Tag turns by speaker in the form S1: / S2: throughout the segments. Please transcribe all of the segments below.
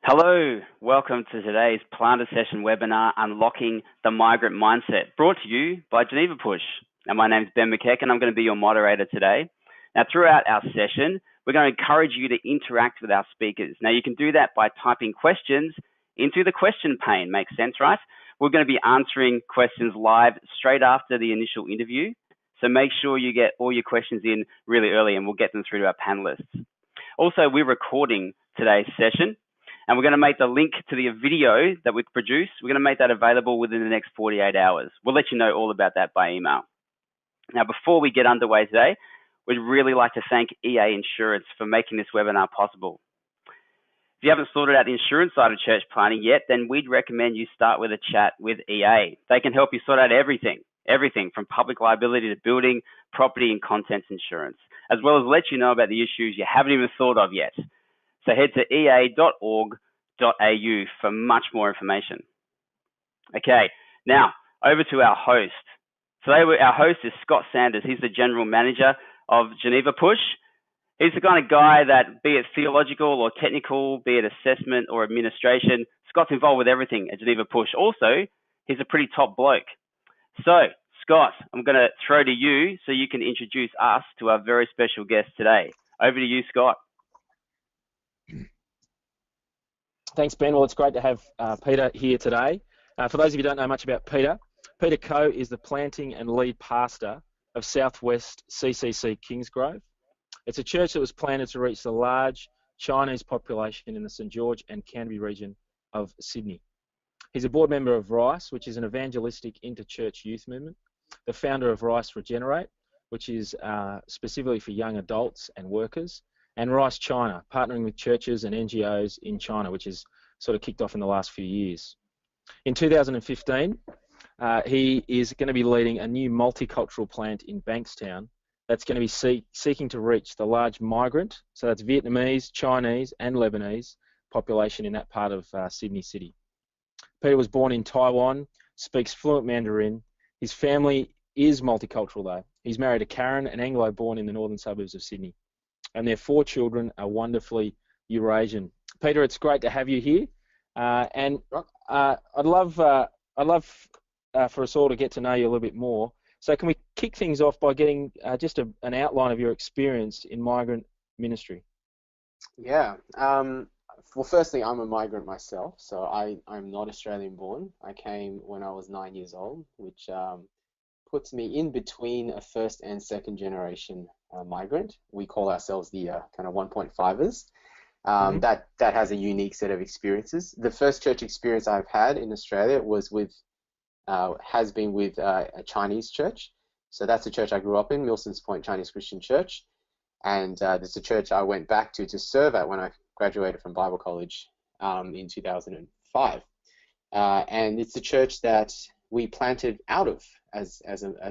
S1: Hello, welcome to today's Planter Session webinar, Unlocking the Migrant Mindset, brought to you by Geneva Push. Now, my name is Ben McKeck and I'm going to be your moderator today. Now, throughout our session, we're going to encourage you to interact with our speakers. Now, you can do that by typing questions into the question pane. Makes sense, right? We're going to be answering questions live straight after the initial interview. So make sure you get all your questions in really early and we'll get them through to our panelists. Also, we're recording today's session. And we're going to make the link to the video that we've produced, we're going to make that available within the next 48 hours. We'll let you know all about that by email. Now, before we get underway today, we'd really like to thank EA Insurance for making this webinar possible. If you haven't sorted out the insurance side of church planning yet, then we'd recommend you start with a chat with EA. They can help you sort out everything from public liability to building, property and contents insurance, as well as let you know about the issues you haven't even thought of yet. So head to ea.org.au for much more information. Okay, now over to our host. Today our host is Scott Sanders. He's the General Manager of Geneva Push. He's the kind of guy that, be it theological or technical, be it assessment or administration, Scott's involved with everything at Geneva Push. Also, he's a pretty top bloke. So, Scott, I'm going to throw to you so you can introduce us to our very special guest today. Over to you, Scott.
S2: Thanks, Ben. Well, it's great to have Peter here today. For those of you who don't know much about Peter, Peter Coe is the planting and lead pastor of Southwest CCC Kingsgrove. It's a church that was planted to reach the large Chinese population in the St George and Canterbury region of Sydney. He's a board member of RICE, which is an evangelistic inter-church youth movement, the founder of RICE Regenerate, which is specifically for young adults and workers, and RICE China, partnering with churches and NGOs in China, which is sort of kicked off in the last few years. In 2015, he is going to be leading a new multicultural plant in Bankstown that's going to be seeking to reach the large migrant, so that's Vietnamese, Chinese and Lebanese population in that part of Sydney City. Peter was born in Taiwan, speaks fluent Mandarin. His family is multicultural though. He's married to Karen, an Anglo born in the northern suburbs of Sydney. And their 4 children are wonderfully Eurasian. Peter, it's great to have you here, and I'd love for us all to get to know you a little bit more. So can we kick things off by getting just an outline of your experience in migrant ministry?
S3: Yeah. Well, firstly, I'm a migrant myself, so I'm not Australian born. I came when I was 9 years old, which puts me in between a first and second generation migrant. We call ourselves the kind of 1.5ers. That has a unique set of experiences. The first church experience I've had in Australia has been with a Chinese church. So that's a church I grew up in, Milsons Point Chinese Christian Church, and it's a church I went back to serve at when I graduated from Bible College in 2005. And it's a church that we planted out of as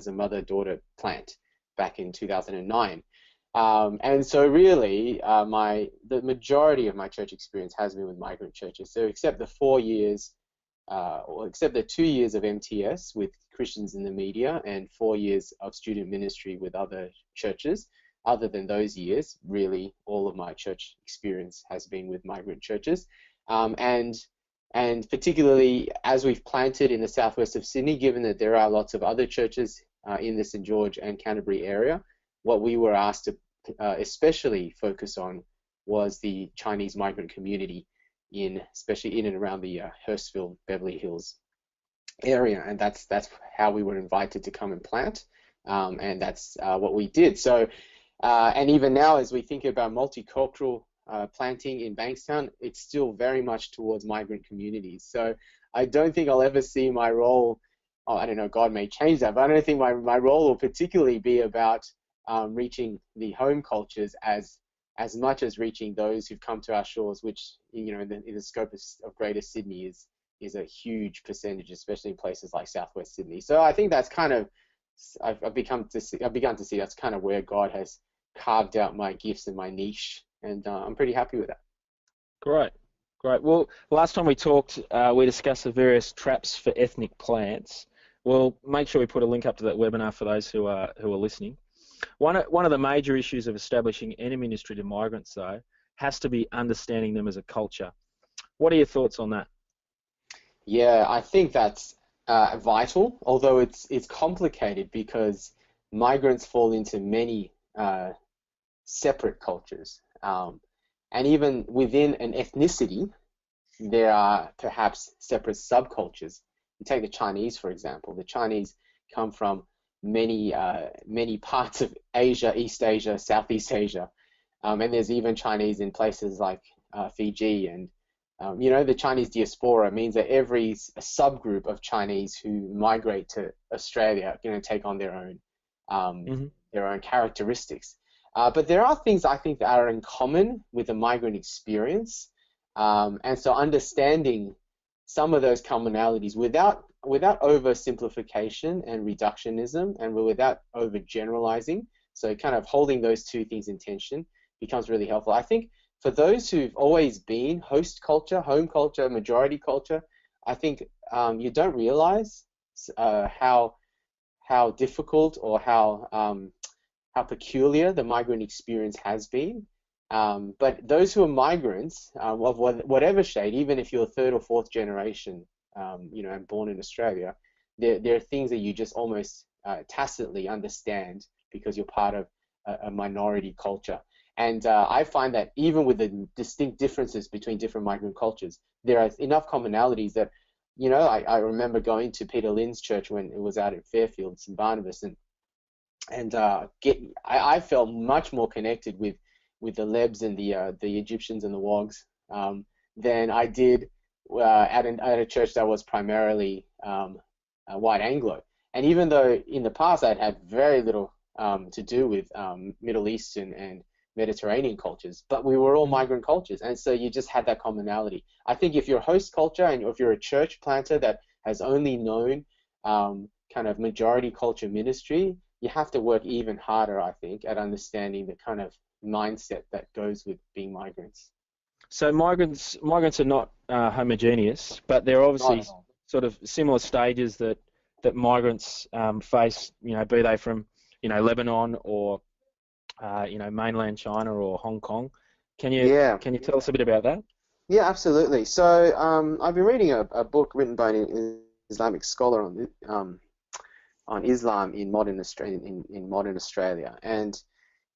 S3: a mother-daughter plant back in 2009. And so really, the majority of my church experience has been with migrant churches. So except the 2 years of MTS with Christians in the media and 4 years of student ministry with other churches, other than those years, really all of my church experience has been with migrant churches. And particularly as we've planted in the southwest of Sydney, given that there are lots of other churches in the St George and Canterbury area, what we were asked to especially focus on was the Chinese migrant community, especially in and around the Hurstville, Beverly Hills area, and that's how we were invited to come and plant, and that's what we did. So, and even now, as we think about multicultural planting in Bankstown, it's still very much towards migrant communities. So I don't think I'll ever see my role, I don't know, God may change that, but I don't think my role will particularly be about reaching the home cultures as much as reaching those who've come to our shores, which, you know, in the scope of Greater Sydney is a huge percentage, especially in places like Southwest Sydney. So I think that's kind of, I've begun to see that's kind of where God has carved out my gifts and my niche, and I'm pretty happy with that.
S2: Great. Well, last time we talked, we discussed the various traps for ethnic plants. We'll make sure we put a link up to that webinar for those who are listening. One of the major issues of establishing any ministry to migrants, though, has to be understanding them as a culture. What are your thoughts on that?
S3: Yeah, I think that's vital, although it's complicated because migrants fall into many separate cultures. And even within an ethnicity, there are perhaps separate subcultures. You take the Chinese, for example. The Chinese come from many parts of Asia, East Asia, Southeast Asia, and there's even Chinese in places like Fiji. And the Chinese diaspora means that every subgroup of Chinese who migrate to Australia are going to take on their own characteristics. But there are things I think that are in common with the migrant experience. And so understanding some of those commonalities without oversimplification and reductionism, and without overgeneralizing, so kind of holding those two things in tension becomes really helpful. I think for those who've always been host culture, home culture, majority culture, I think you don't realize how difficult or how peculiar the migrant experience has been. But those who are migrants of whatever shade, even if you're third or fourth generation, and born in Australia, there are things that you just almost tacitly understand because you're part of a minority culture. And I find that even with the distinct differences between different migrant cultures, there are enough commonalities that, I remember going to Peter Lynn's church when it was out at Fairfield, St. Barnabas, and I felt much more connected with the Lebs and the Egyptians and the Wogs than I did at a church that was primarily white Anglo. And even though in the past I'd had very little to do with Middle Eastern and Mediterranean cultures, but we were all migrant cultures, and so you just had that commonality. I think if you're a host culture and if you're a church planter that has only known kind of majority culture ministry, you have to work even harder, I think, at understanding the kind of mindset that goes with being migrants.
S2: So migrants are not homogeneous, but they're obviously sort of similar stages that migrants face. Be they from Lebanon or mainland China or Hong Kong. Can you tell us a bit about that?
S3: Yeah, absolutely. So I've been reading a book written by an Islamic scholar on Islam in modern Australia, and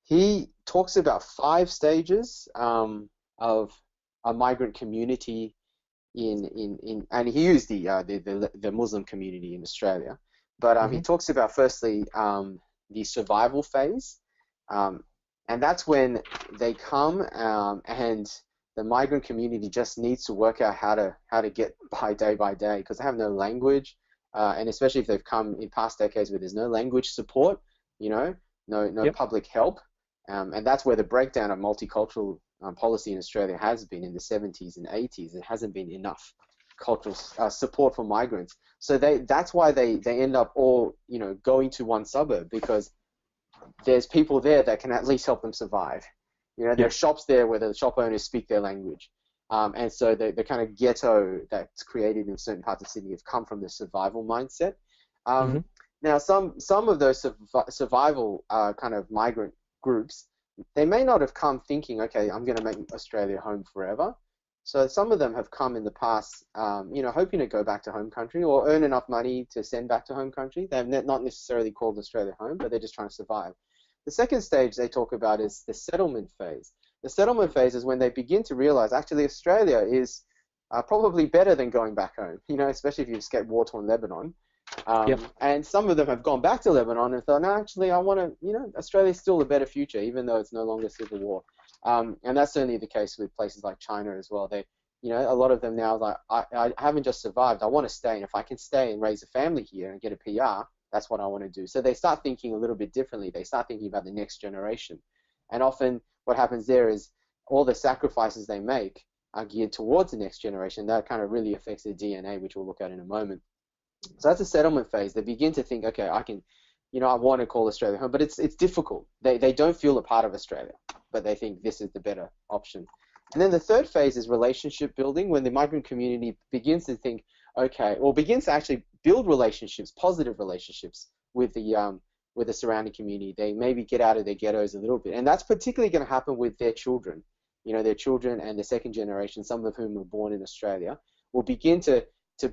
S3: he talks about 5 stages of a migrant community and he used the Muslim community in Australia, but he talks about firstly the survival phase, and that's when they come and the migrant community just needs to work out how to get by day because they have no language, and especially if they've come in past decades where there's no language support, no public help. And that's where the breakdown of multicultural policy in Australia has been in the 70s and 80s. There hasn't been enough cultural support for migrants. So that's why they end up all going to one suburb, because there's people there that can at least help them survive. There are shops there where the shop owners speak their language. And so the kind of ghetto that's created in certain parts of Sydney have come from the survival mindset. Now, some of those survival kind of migrant groups, they may not have come thinking, okay, I'm going to make Australia home forever. So some of them have come in the past, hoping to go back to home country or earn enough money to send back to home country. They've not necessarily called Australia home, but they're just trying to survive. The second stage they talk about is the settlement phase. The settlement phase is when they begin to realize, actually, Australia is probably better than going back home, especially if you escape war-torn Lebanon. And some of them have gone back to Lebanon and thought, no, actually, I want to, Australia's still a better future, even though it's no longer civil war. And that's certainly the case with places like China as well. They, a lot of them now, like, I haven't just survived, I want to stay. And if I can stay and raise a family here and get a PR, that's what I want to do. So they start thinking a little bit differently. They start thinking about the next generation. And often what happens there is all the sacrifices they make are geared towards the next generation. That kind of really affects their DNA, which we'll look at in a moment. So that's a settlement phase. They begin to think, okay, I can, I want to call Australia home, but it's difficult. They don't feel a part of Australia, but they think this is the better option. And then the third phase is relationship building, when the migrant community begins to think, okay, or begins to actually build relationships, positive relationships with the surrounding community. They maybe get out of their ghettos a little bit, and that's particularly going to happen with their children. their children and the second generation, some of whom were born in Australia, will begin to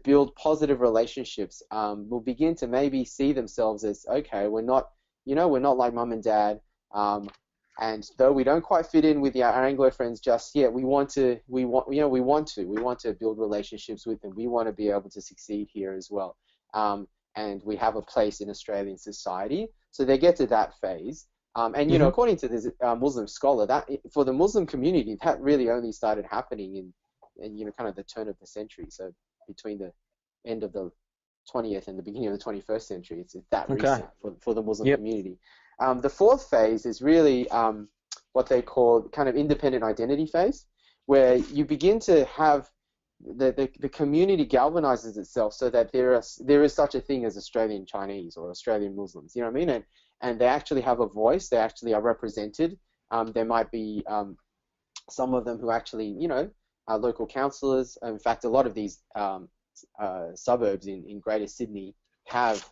S3: build positive relationships, will begin to maybe see themselves as, okay, we're not like mum and dad, and though we don't quite fit in with our Anglo friends just yet, we want to build relationships with them. We want to be able to succeed here as well, and we have a place in Australian society. So they get to that phase, and according to this Muslim scholar, that for the Muslim community, that really only started happening in kind of the turn of the century. So between the end of the 20th and the beginning of the 21st century, it's that recent for the Muslim community. The fourth phase is really what they call kind of independent identity phase, where you begin to have the community galvanizes itself so that there is such a thing as Australian Chinese or Australian Muslims, you know what I mean? And they actually have a voice, they actually are represented. There might be some of them who actually, are local councillors. In fact, a lot of these suburbs in Greater Sydney have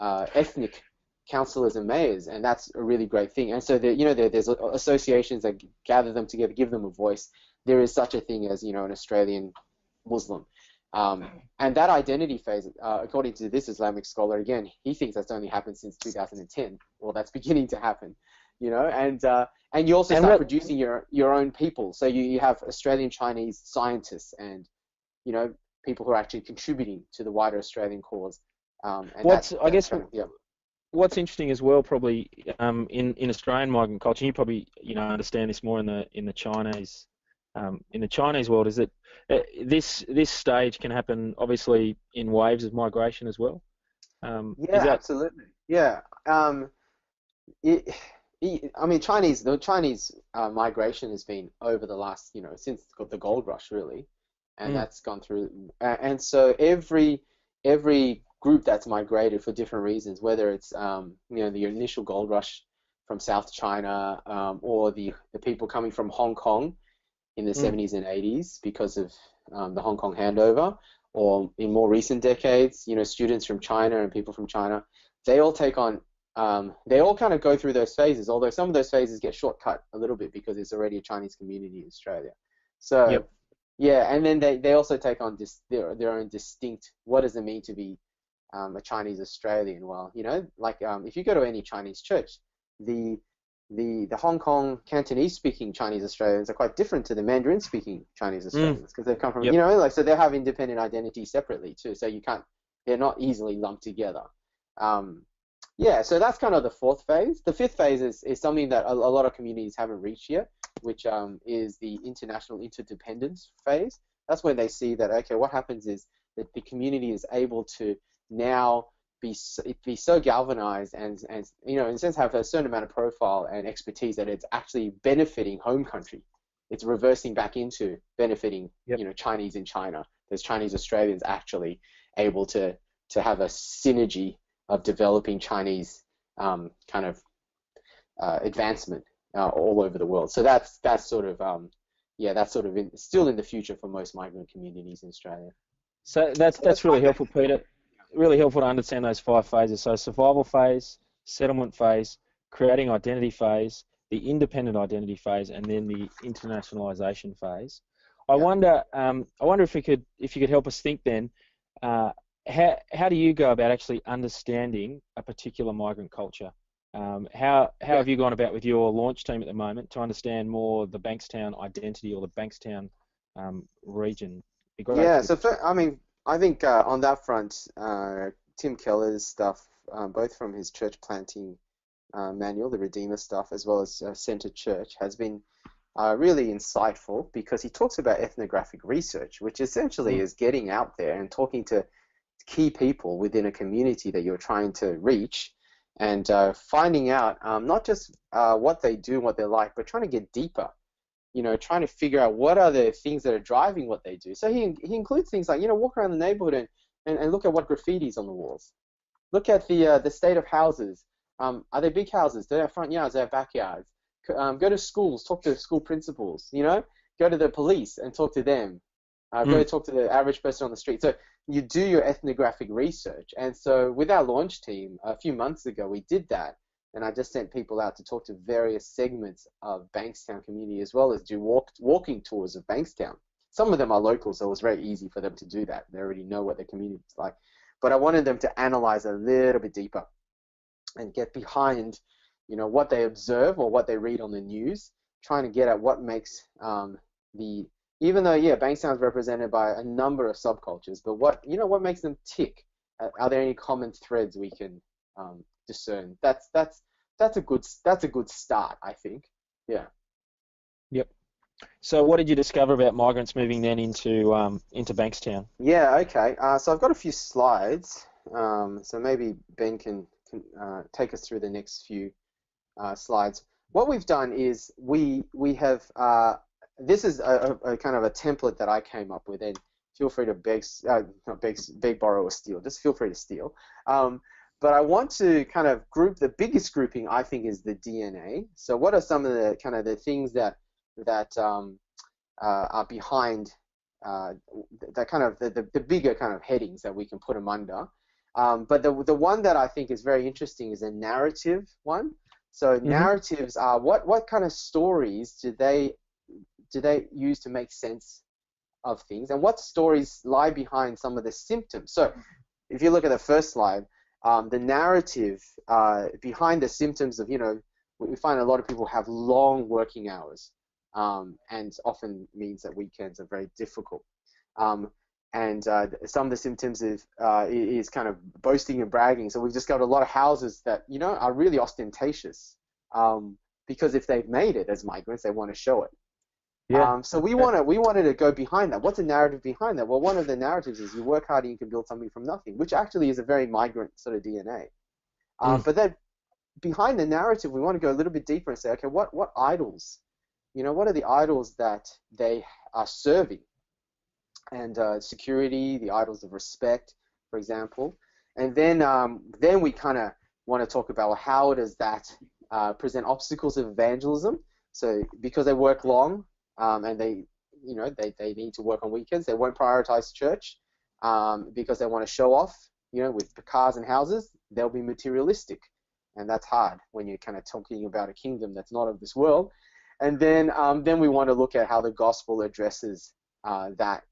S3: ethnic councillors and mayors, and that's a really great thing. And so there's associations that gather them together, give them a voice. There is such a thing as an Australian Muslim, and that identity phase, according to this Islamic scholar, again, he thinks that's only happened since 2010. Well, that's beginning to happen, and you also start producing your own people. So you have Australian Chinese scientists and people who are actually contributing to the wider Australian cause.
S2: What's interesting as well, probably in Australian migrant culture, you probably understand this more in the Chinese world, is that this stage can happen obviously in waves of migration as well.
S3: Absolutely. Yeah. The Chinese migration has been over the last since the gold rush really, and that's gone through, and so every group that's migrated for different reasons, whether it's the initial gold rush from South China, or the people coming from Hong Kong in the 70s and 80s because of the Hong Kong handover, or in more recent decades, students from China and people from China, they all take on, they all kind of go through those phases, although some of those phases get shortcut a little bit because there's already a Chinese community in Australia. So, and then they also take on their own distinct, what does it mean to be a Chinese Australian? Well, if you go to any Chinese church, the Hong Kong Cantonese speaking Chinese Australians are quite different to the Mandarin speaking Chinese Australians, because they come from so they have independent identity separately too. So they're not easily lumped together. So that's kind of the fourth phase. The fifth phase is something that a lot of communities haven't reached yet, which is the international interdependence phase. That's when they see that, okay, what happens is that the community is able to now be so galvanized and in a sense have a certain amount of profile and expertise that it's actually benefiting home country. It's reversing back into benefiting Chinese in China. There's Chinese Australians actually able to have a synergy of developing Chinese advancement all over the world. So that's sort of still in the future for most migrant communities in Australia.
S2: So that's really helpful, Peter. Really helpful to understand those 5 phases. So survival phase, settlement phase, creating identity phase, the independent identity phase, and then the internationalization phase. I wonder if you could help us think then. How do you go about actually understanding a particular migrant culture? How have you gone about with your launch team at the moment to understand more the Bankstown identity or the Bankstown region?
S3: I think on that front, Tim Keller's stuff, both from his church planting manual, the Redeemer stuff, as well as Centered Church, has been really insightful, because he talks about ethnographic research, which essentially is getting out there and talking to key people within a community that you're trying to reach, and finding out not just what they do and what they're like, but trying to get deeper. Trying to figure out what are the things that are driving what they do. So he includes things like, walk around the neighborhood and look at what graffiti's on the walls. Look at the state of houses. Are they big houses? Do they have front yards? Do they have backyards? Go to schools, talk to school principals. Go to the police and talk to them. Go to talk to the average person on the street. So you do your ethnographic research. And so with our launch team, a few months ago, we did that. and I just sent people out to talk to various segments of Bankstown community, as well as do walking tours of Bankstown. Some of them are local, so it was very easy for them to do that. They already know what the community is like. But I wanted them to analyze a little bit deeper and get behind, what they observe or what they read on the news, trying to get at what makes even though, Bankstown is represented by a number of subcultures, but what makes them tick? Are there any common threads we can discern? That's a good start, I think. Yeah.
S2: Yep. So what did you discover about migrants moving then into Bankstown?
S3: Yeah. Okay. So I've got a few slides. So maybe Ben can take us through the next few slides. What we've done is we have this is a kind of a template that I came up with, and feel free to beg, borrow, or steal. Just feel free to steal. But I want to kind of group, the biggest grouping I think is the DNA. So what are some of the kind of the things that are behind that kind of the bigger kind of headings that we can put them under. But the one that I think is very interesting is a narrative one. So narratives are what kind of stories do they use to make sense of things, and what stories lie behind some of the symptoms. So if you look at the first slide, the narrative behind the symptoms of, we find a lot of people have long working hours, and often means that weekends are very difficult. And some of the symptoms is kind of boasting and bragging. So we've just got a lot of houses that, are really ostentatious, because if they've made it as migrants, they want to show it.
S2: Yeah.
S3: So we wanted to go behind that. What's the narrative behind that? Well, one of the narratives is you work hard and you can build something from nothing, which actually is a very migrant sort of DNA. But then behind the narrative, we want to go a little bit deeper and say, okay, what idols? What are the idols that they are serving? And security, the idols of respect, for example. And then we kind of want to talk about, well, how does that present obstacles of evangelism? So because they work long, and they need to work on weekends, they won't prioritize church because they want to show off, with cars and houses. They'll be materialistic, and that's hard when you're kind of talking about a kingdom that's not of this world. And then we want to look at how the gospel addresses that.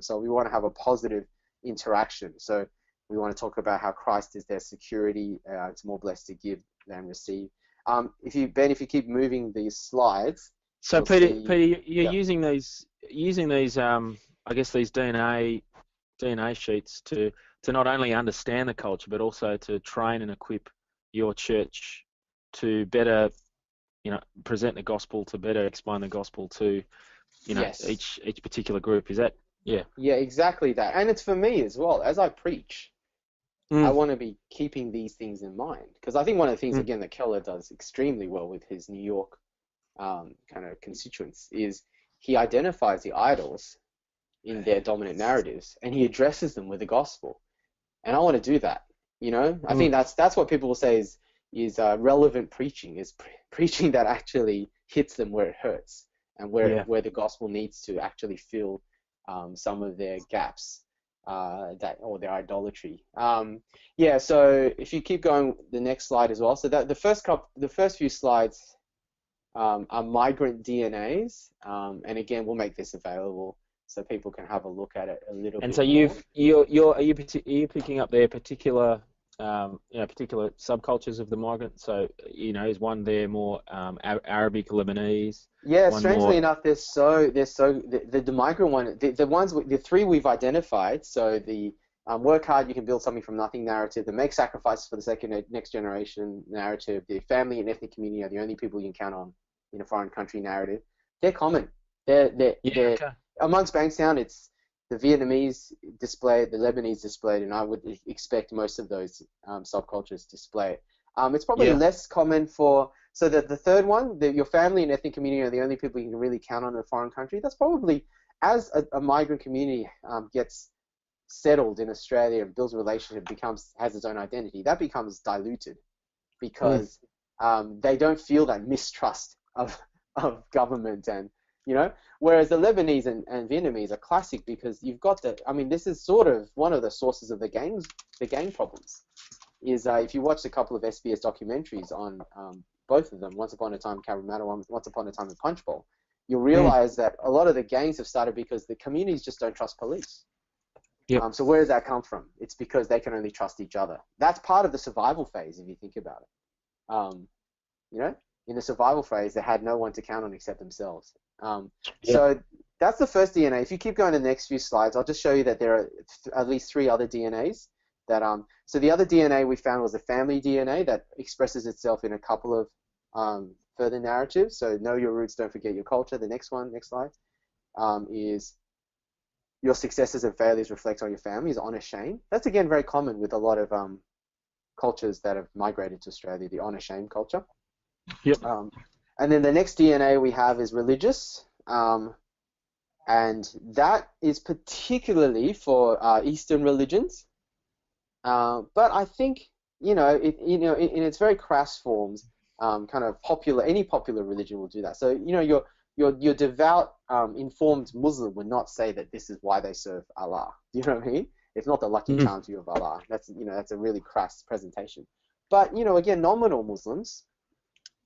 S3: So we want to have a positive interaction. So we want to talk about how Christ is their security. It's more blessed to give than receive. If you keep moving these slides.
S2: So Peter, you're using these I guess these DNA sheets to not only understand the culture, but also to train and equip your church to better, present the gospel, to better explain the gospel to,
S3: Yes.
S2: each particular group. Is that? Yeah.
S3: Yeah, exactly that. And it's for me as well. As I preach, I want to be keeping these things in mind, because I think one of the things again that Keller does extremely well with his New York kind of constituents is he identifies the idols in their dominant narratives and he addresses them with the gospel. And I want to do that. I think that's what people will say is relevant preaching, is preaching that actually hits them where it hurts, and where the gospel needs to actually fill some of their gaps or their idolatry. So if you keep going, the next slide as well. So that the first few slides are migrant DNAs, and again we'll make this available so people can have a look at it a little bit.
S2: And so are you picking up their particular particular subcultures of the migrants? So is one there more Arabic, Lebanese?
S3: Yeah, strangely enough, the migrant one, the three we've identified. So the work hard, you can build something from nothing narrative, the make sacrifices for the next generation narrative, the family and ethnic community are the only people you can count on in a foreign country narrative. They're common. They're amongst Bankstown. It's the Vietnamese display it, the Lebanese display it, and I would expect most of those subcultures display it. It's probably less common so that the third one, your family and ethnic community are the only people you can really count on in a foreign country. That's probably, as a migrant community gets settled in Australia and builds a relationship, has its own identity, that becomes diluted because they don't feel that mistrust of government, and whereas the Lebanese and Vietnamese are classic because you've got this is sort of one of the sources of the gang problems. is if you watch a couple of SBS documentaries on both of them, Once Upon a Time in Cabramatta, Once Upon a Time in Punchbowl, you'll realize that a lot of the gangs have started because the communities just don't trust police.
S2: Yep.
S3: So where does that come from? It's because they can only trust each other. That's part of the survival phase, if you think about it. You know, in the survival phase, they had no one to count on except themselves. So that's the first DNA. If you keep going to the next few slides, I'll just show you that there are at least 3 other DNAs. So the other DNA we found was the family DNA that expresses itself in a couple of further narratives. So know your roots, don't forget your culture. The next one, next slide, is your successes and failures reflect on your family, is honor shame. That's again very common with a lot of cultures that have migrated to Australia, the honor shame culture.
S2: Yep.
S3: And then the next DNA we have is religious, and that is particularly for Eastern religions. But I think in its very crass forms, kind of any popular religion will do that. So your devout, informed Muslim would not say that this is why they serve Allah. Do you know what I mean? It's not the lucky charms view of Allah. That's a really crass presentation. But again, nominal Muslims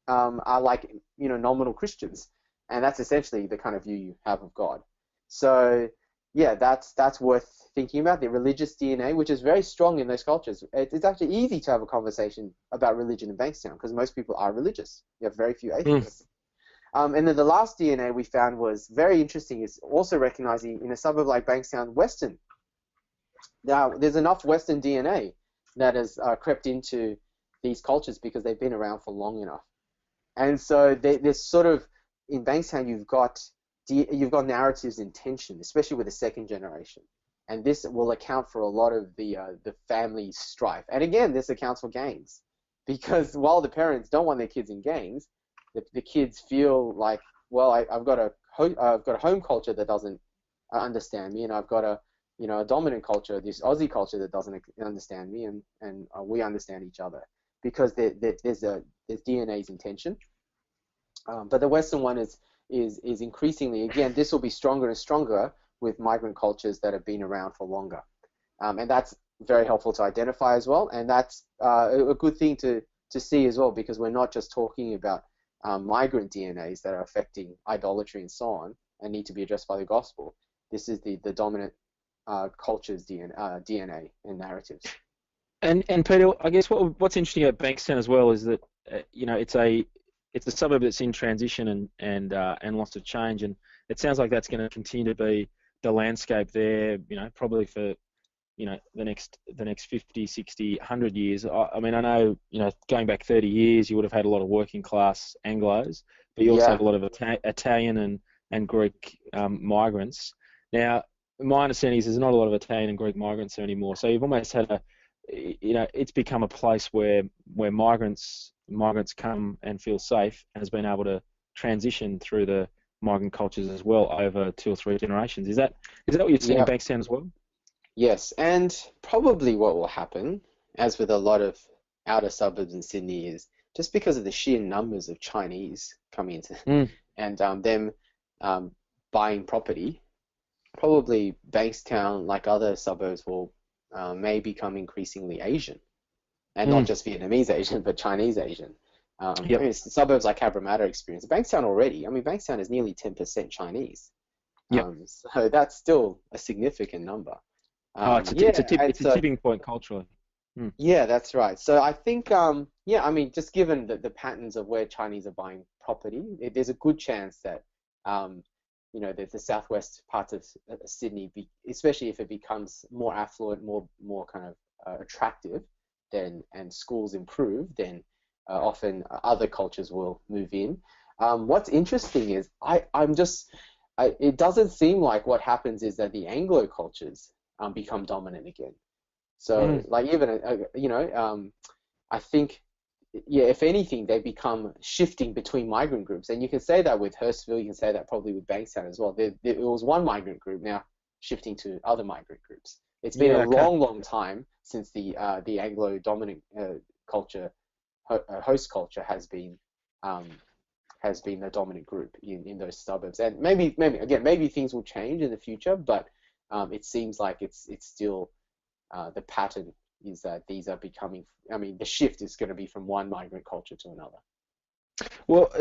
S3: are like nominal Christians, and that's essentially the kind of view you have of God. So yeah, that's worth thinking about, the religious DNA, which is very strong in those cultures. It's actually easy to have a conversation about religion in Bankstown because most people are religious. You have very few atheists. And then the last DNA we found was very interesting, is also recognizing in a suburb like Bankstown, Western. Now, there's enough Western DNA that has crept into these cultures because they've been around for long enough. And so there's sort of, in Bankstown, you've got narratives in tension, especially with the second generation. And this will account for a lot of the family strife. And again, this accounts for gangs, because while the parents don't want their kids in gangs, the kids feel like, well, I've got a home culture that doesn't understand me, and I've got a dominant culture, this Aussie culture, that doesn't understand me, and we understand each other because there's DNA's in tension. But the Western one is increasingly, again, this will be stronger and stronger with migrant cultures that have been around for longer. And that's very helpful to identify as well. And that's a good thing to see as well, because we're not just talking about migrant DNAs that are affecting idolatry and so on and need to be addressed by the gospel. This is the dominant culture's DNA and narratives.
S2: And Peter, I guess what's interesting about Bankstown as well is that it's a suburb that's in transition and lots of change, and it sounds like that's going to continue to be the landscape there, probably for the next 50, 60, 100 years. I mean, I know, going back 30 years, you would have had a lot of working class Anglos, but you also have a lot of Italian and Greek migrants. Now, my understanding is there's not a lot of Italian and Greek migrants there anymore, so you've almost had it's become a place where migrants come and feel safe, and has been able to transition through the migrant cultures as well over 2 or 3 generations. Is that what you're seeing in Bankstown as well?
S3: Yes, and probably what will happen, as with a lot of outer suburbs in Sydney, is just because of the sheer numbers of Chinese coming into and them buying property, probably Bankstown, like other suburbs, will may become increasingly Asian, and not just Vietnamese Asian, but Chinese Asian. Suburbs like Cabramatta experience. Bankstown already, Bankstown is nearly 10% Chinese. So that's still a significant number.
S2: It's a tipping point culturally.
S3: Yeah, that's right. So I think, just given the patterns of where Chinese are buying property, there's a good chance that, the southwest parts of Sydney, especially if it becomes more affluent, more kind of attractive, and schools improve, then often other cultures will move in. What's interesting is it doesn't seem like what happens is that the Anglo cultures become dominant again. So I think, if anything, they become shifting between migrant groups. And you can say that with Hurstville, you can say that probably with Bankstown as well. It was one migrant group now shifting to other migrant groups. It's been a long time since the Anglo dominant culture, host culture, has been the dominant group in those suburbs. And maybe things will change in the future, but it seems like it's still the pattern is that these are becoming, I mean, the shift is going to be from one migrant culture to another.
S2: Well,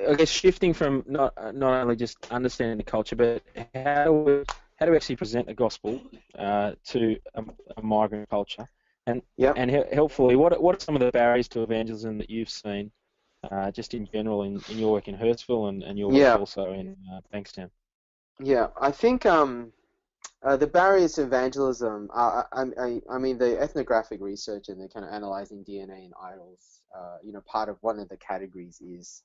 S2: I guess shifting from not only just understanding the culture, but how do we actually present the gospel to a migrant culture, and helpfully, what are some of the barriers to evangelism that you've seen, just in general in your work in Hurstville and your work also in Bankstown?
S3: Yeah, I think the barriers to evangelism, I mean, the ethnographic research and the kind of analyzing DNA in idols, part of one of the categories is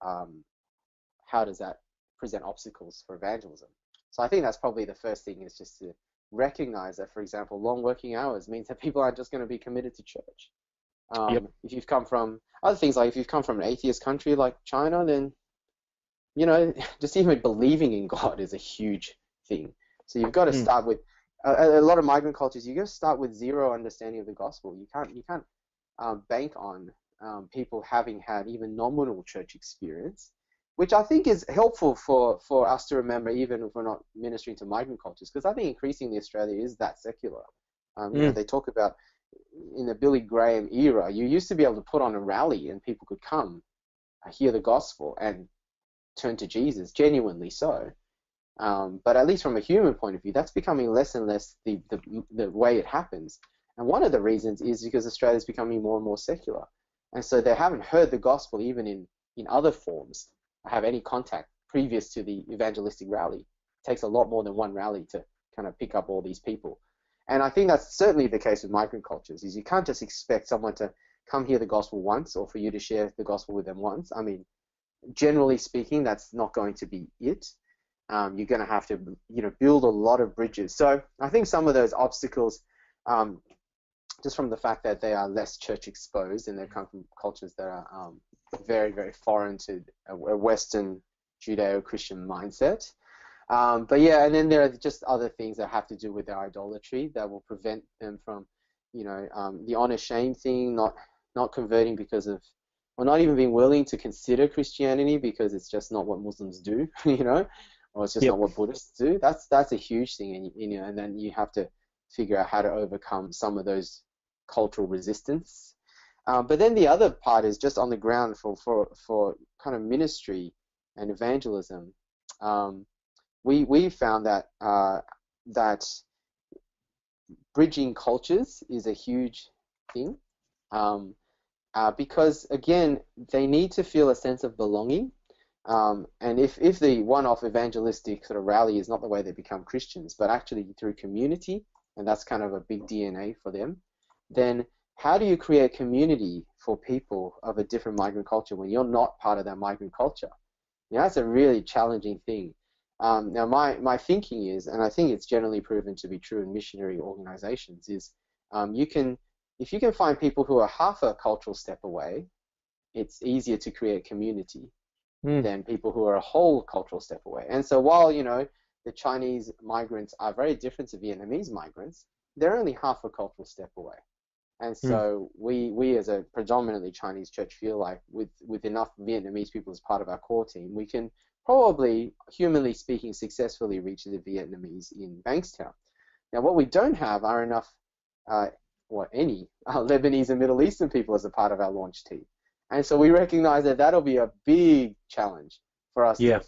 S3: how does that present obstacles for evangelism? So I think that's probably the first thing, is just to recognize that, for example, long working hours means that people aren't just going to be committed to church. If you've come from other things, like if you've come from an atheist country like China, then, just even believing in God is a huge thing. So you've got to start with a lot of migrant cultures. You got to start with zero understanding of the gospel. You can't bank on people having had even nominal church experience, which I think is helpful for us to remember, even if we're not ministering to migrant cultures, because I think increasingly Australia is that secular. They talk about in the Billy Graham era, you used to be able to put on a rally and people could come, hear the gospel, and turn to Jesus, genuinely so. But at least from a human point of view, that's becoming less and less the way it happens. And one of the reasons is because Australia is becoming more and more secular. And so they haven't heard the gospel even in other forms, have any contact previous to the evangelistic rally. It takes a lot more than one rally to kind of pick up all these people. And I think that's certainly the case with migrant cultures, is you can't just expect someone to come hear the gospel once, or for you to share the gospel with them once. I mean, generally speaking, that's not going to be it. You're going to have to, build a lot of bridges. So I think some of those obstacles, just from the fact that they are less church exposed and they come from cultures that are very, very foreign to a Western Judeo-Christian mindset. But yeah, and then there are just other things that have to do with their idolatry that will prevent them from, the honor-shame thing, not converting because of, or not even being willing to consider Christianity because it's just not what Muslims do, or it's just not what Buddhists do. That's a huge thing, and then you have to figure out how to overcome some of those cultural resistance. But then the other part is just on the ground for kind of ministry and evangelism. We found that that bridging cultures is a huge thing, because again, they need to feel a sense of belonging. And if the one-off evangelistic sort of rally is not the way they become Christians, but actually through community, and that's kind of a big DNA for them, then how do you create community for people of a different migrant culture when you're not part of that migrant culture? That's a really challenging thing. Now, my thinking is, and I think it's generally proven to be true in missionary organizations, is if you can find people who are half a cultural step away, it's easier to create community than people who are a whole cultural step away. And so while, the Chinese migrants are very different to Vietnamese migrants, they're only half a cultural step away. And so we as a predominantly Chinese church feel like with enough Vietnamese people as part of our core team, we can probably, humanly speaking, successfully reach the Vietnamese in Bankstown. Now, what we don't have are enough, any Lebanese and Middle Eastern people as a part of our launch team. And so we recognize that that'll be a big challenge for us to,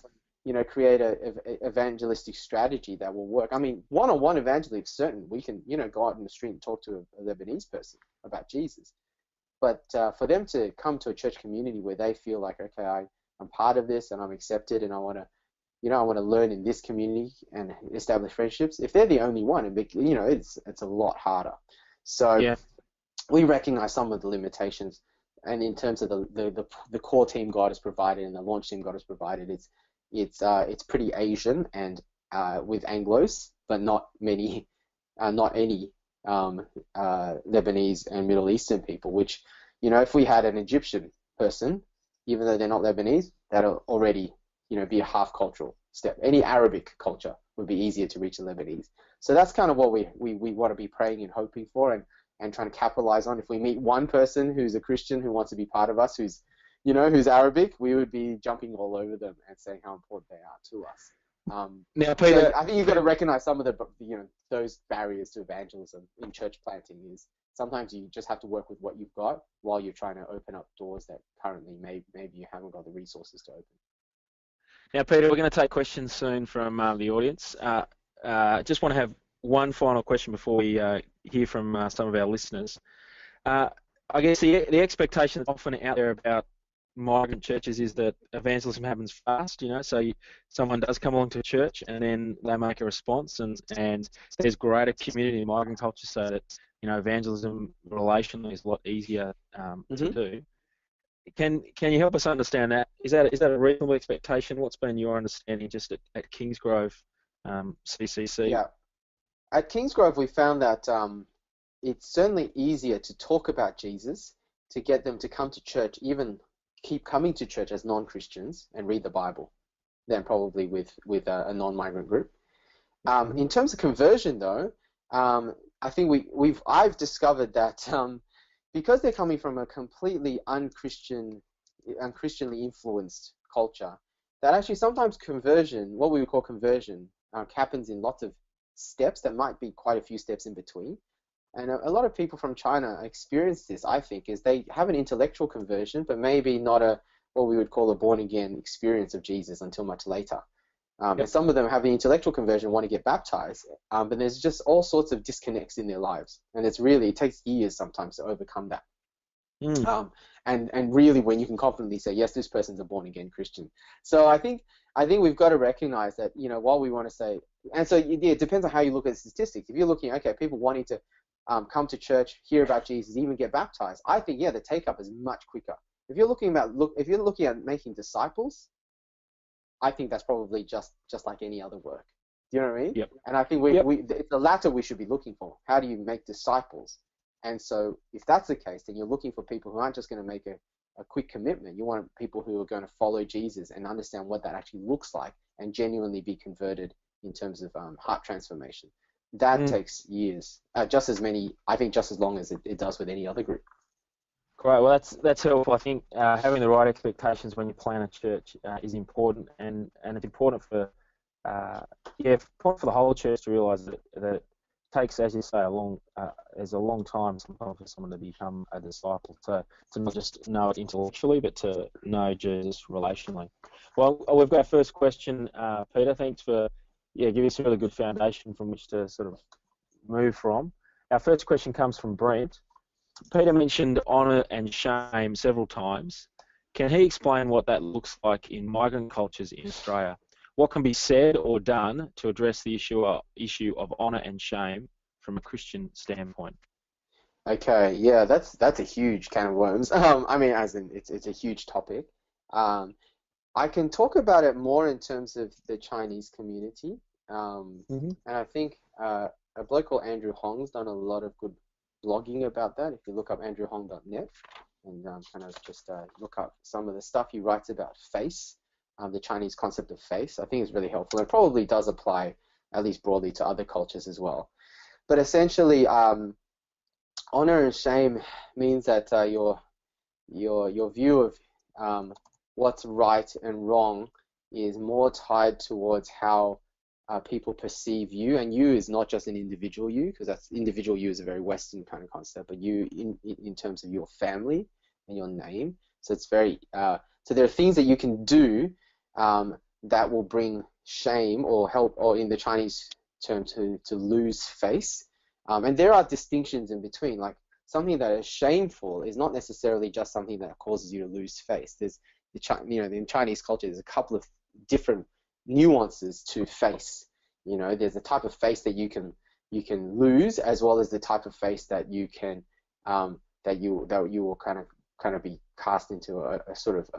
S3: create a evangelistic strategy that will work. I mean, one-on-one evangelism, certain we can, go out in the street and talk to a Lebanese person about Jesus. But for them to come to a church community where they feel like, okay, I'm part of this and I'm accepted and I want to learn in this community and establish friendships. If they're the only one, it's a lot harder. So we recognize some of the limitations. And in terms of the core team God has provided and the launch team God has provided, it's pretty Asian and with Anglos, but not any Lebanese and Middle Eastern people. Which, if we had an Egyptian person, even though they're not Lebanese, that'll already be a half cultural step. Any Arabic culture would be easier to reach the Lebanese. So that's kind of what we want to be praying and hoping for, and trying to capitalize on. If we meet one person who's a Christian who wants to be part of us, who's Arabic, we would be jumping all over them and saying how important they are to us.
S2: Now, Peter,
S3: so I think you've got to recognize some of the those barriers to evangelism in church planting is sometimes you just have to work with what you've got while you're trying to open up doors that currently maybe you haven't got the resources to open.
S2: Now, Peter, we're going to take questions soon from the audience. Just want to have one final question before we hear from some of our listeners. I guess the expectation that's often out there about migrant churches is that evangelism happens fast, so someone does come along to a church and then they make a response, and there's greater community in migrant culture, so that evangelism relationally is a lot easier to do. Can you help us understand that? Is that a reasonable expectation? What's been your understanding just at Kingsgrove CCC?
S3: Yeah, at Kingsgrove we found that it's certainly easier to talk about Jesus, to get them to come to church, even keep coming to church as non-Christians and read the Bible, than probably with a non-migrant group. In terms of conversion, though, I think I've discovered that because they're coming from a completely unchristianly influenced culture, that actually sometimes conversion, what we would call conversion, happens in lots of steps that might be quite a few steps in between. And a lot of people from China experience this, I think, is they have an intellectual conversion, but maybe not what we would call a born-again experience of Jesus until much later. And some of them have the intellectual conversion, want to get baptized, but there's just all sorts of disconnects in their lives. And it takes years sometimes to overcome that. And really when you can confidently say, yes, this person's a born-again Christian. So I think we've got to recognize that, while we want to say, and so it depends on how you look at statistics. If you're looking, okay, people wanting to come to church, hear about Jesus, even get baptized, I think, the take-up is much quicker. If you're looking at making disciples, I think that's probably just like any other work. Do you know what I mean?
S2: Yep.
S3: And I think it's the latter we should be looking for. How do you make disciples? And so if that's the case, then you're looking for people who aren't just going to make a quick commitment. You want people who are going to follow Jesus and understand what that actually looks like and genuinely be converted in terms of heart transformation. That takes years, just as long as it does with any other group.
S2: Great. Well, that's helpful. I think having the right expectations when you plan a church is important, and it's important for the whole church to realise that it takes, as you say, a long time sometimes for someone to become a disciple, to not just know it intellectually, but to know Jesus relationally. Well, we've got our first question, Peter. Thanks for giving us a really good foundation from which to sort of move from. Our first question comes from Brent. Peter mentioned honour and shame several times. Can he explain what that looks like in migrant cultures in Australia? What can be said or done to address the issue of honour and shame from a Christian standpoint?
S3: Okay, yeah, that's a huge can of worms. I mean, as in it's a huge topic. I can talk about it more in terms of the Chinese community, and I think a bloke called Andrew Hong's done a lot of good blogging about that. If you look up andrewhong.net and kind of just look up some of the stuff he writes about face, the Chinese concept of face, I think is really helpful. It probably does apply, at least broadly, to other cultures as well. But essentially, honor and shame means that your view of what's right and wrong is more tied towards how people perceive you, and you is not just an individual you, because that's individual you is a very Western kind of concept, but you in terms of your family and your name. So it's very so there are things that you can do that will bring shame or help, or in the Chinese term to lose face, and there are distinctions in between. Like something that is shameful is not necessarily just something that causes you to lose face. There's in Chinese culture, there's a couple of different nuances to face. There's a type of face that you can lose, as well as the type of face that you can that you will kind of be cast into a sort of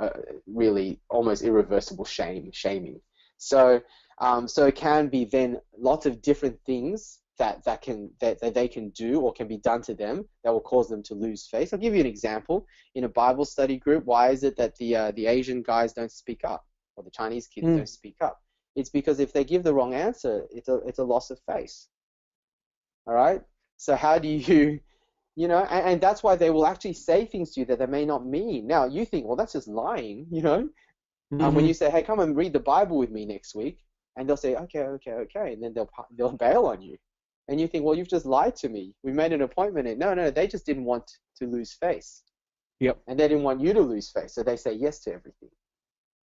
S3: really almost irreversible shaming. So it can be then lots of different things that they can do or can be done to them that will cause them to lose face. I'll give you an example. In a Bible study group, why is it that the Asian guys don't speak up, or the Chinese kids don't speak up? It's because if they give the wrong answer, it's a loss of face. All right. So how do you, and that's why they will actually say things to you that they may not mean. Now you think, well, that's just lying, when you say, hey, come and read the Bible with me next week, and they'll say, okay, and then they'll bail on you. And you think, well, you've just lied to me. We made an appointment. And no, they just didn't want to lose face.
S2: Yep.
S3: And they didn't want you to lose face, so they say yes to everything.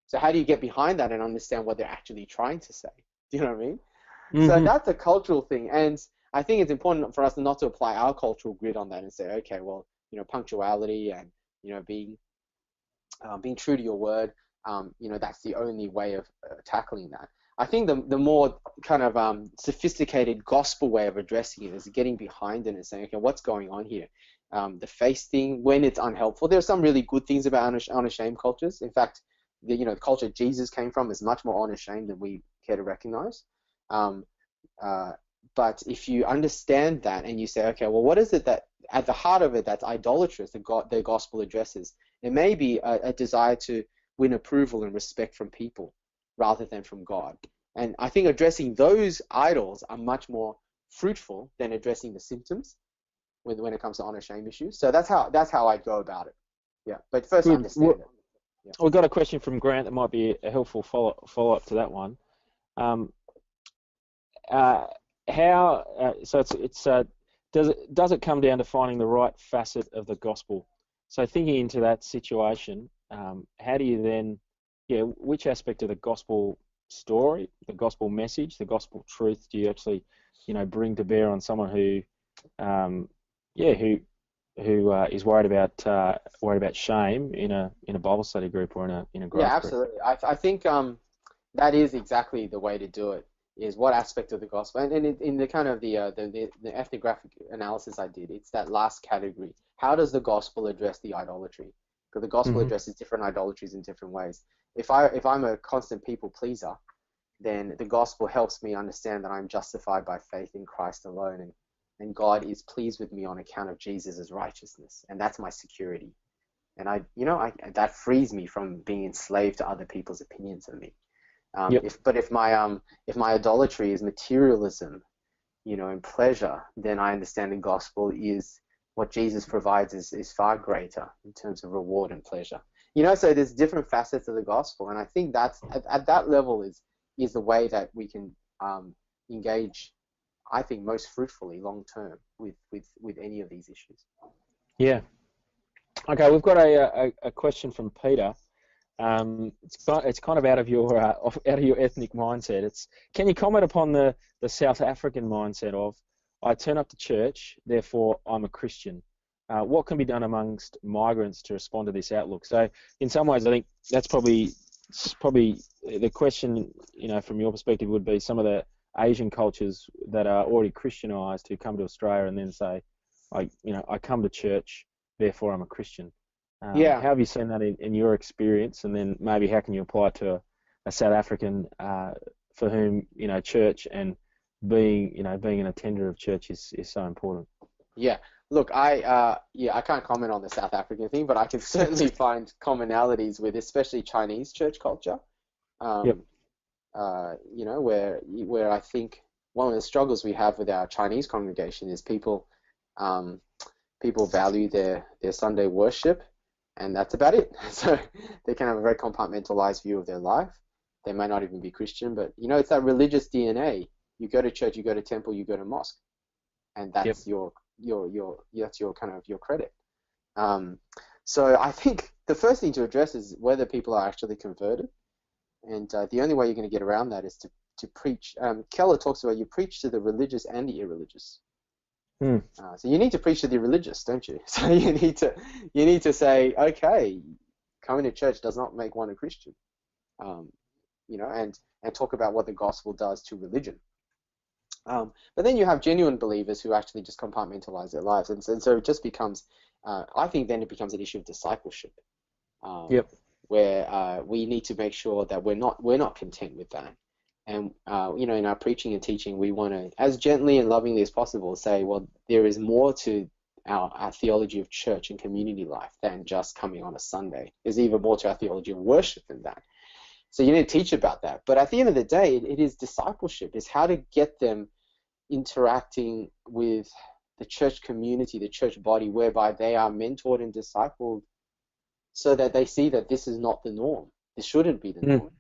S3: So how do you get behind that and understand what they're actually trying to say? Do you know what I mean? Mm-hmm. So that's a cultural thing. And I think it's important for us not to apply our cultural grid on that and say, okay, well, punctuality and, being true to your word, that's the only way of tackling that. I think the more kind of sophisticated gospel way of addressing it is getting behind it and saying, okay, what's going on here? The face thing, when it's unhelpful. There are some really good things about unashamed cultures. In fact, the culture Jesus came from is much more unashamed than we care to recognize. But if you understand that and you say, okay, well, what is it that at the heart of it that's idolatrous, the gospel addresses? It may be a desire to win approval and respect from people rather than from God. And I think addressing those idols are much more fruitful than addressing the symptoms when it comes to honor shame issues. So that's how I'd go about it. Yeah, but first understand it. Yeah.
S2: We've got a question from Grant that might be a helpful follow up to that one. Does it come down to finding the right facet of the gospel? So thinking into that situation, how do you then, which aspect of the gospel story, the gospel message, the gospel truth do you actually, bring to bear on someone who is worried about shame in a Bible study group or in a growth
S3: group? Absolutely. I think that is exactly the way to do it. Is what aspect of the gospel, and in the kind of the ethnographic analysis I did, it's that last category. How does the gospel address the idolatry? Because the gospel addresses different idolatries in different ways. If I'm a constant people pleaser, then the gospel helps me understand that I'm justified by faith in Christ alone, and God is pleased with me on account of Jesus' righteousness, and that's my security. And that frees me from being enslaved to other people's opinions of me. If my idolatry is materialism, and pleasure, then I understand the gospel is what Jesus provides is far greater in terms of reward and pleasure. So there's different facets of the gospel, and I think that's at that level is the way that we can engage, I think, most fruitfully long term with any of these issues.
S2: Yeah. Okay, we've got a question from Peter. It's kind of out of your ethnic mindset. Can you comment upon the South African mindset of I turn up to church, therefore I'm a Christian? What can be done amongst migrants to respond to this outlook? So in some ways, I think that's probably the question. From your perspective, would be some of the Asian cultures that are already Christianized who come to Australia and then say, I come to church, therefore I'm a Christian. How have you seen that in your experience, and then maybe how can you apply it to a South African for whom church and being an attender of church is so important?
S3: Yeah, look, I can't comment on the South African thing, but I can certainly find commonalities with especially Chinese church culture. Where I think one of the struggles we have with our Chinese congregation is people value their Sunday worship. And that's about it. So they can have a very compartmentalized view of their life. They may not even be Christian, but it's that religious DNA. You go to church, you go to temple, you go to mosque, and that's your kind of your credit. So I think the first thing to address is whether people are actually converted, and the only way you're going to get around that is to preach. Keller talks about you preach to the religious and the irreligious. So you need to preach to the religious, don't you? So you need to say, okay, coming to church does not make one a Christian, and talk about what the gospel does to religion. But then you have genuine believers who actually just compartmentalize their lives, and so it just becomes, I think, then it becomes an issue of discipleship, where we need to make sure that we're not content with that. And, in our preaching and teaching, we want to, as gently and lovingly as possible, say, well, there is more to our theology of church and community life than just coming on a Sunday. There's even more to our theology of worship than that. So you need to teach about that. But at the end of the day, it is discipleship. It's how to get them interacting with the church community, the church body, whereby they are mentored and discipled so that they see that this is not the norm. This shouldn't be the norm.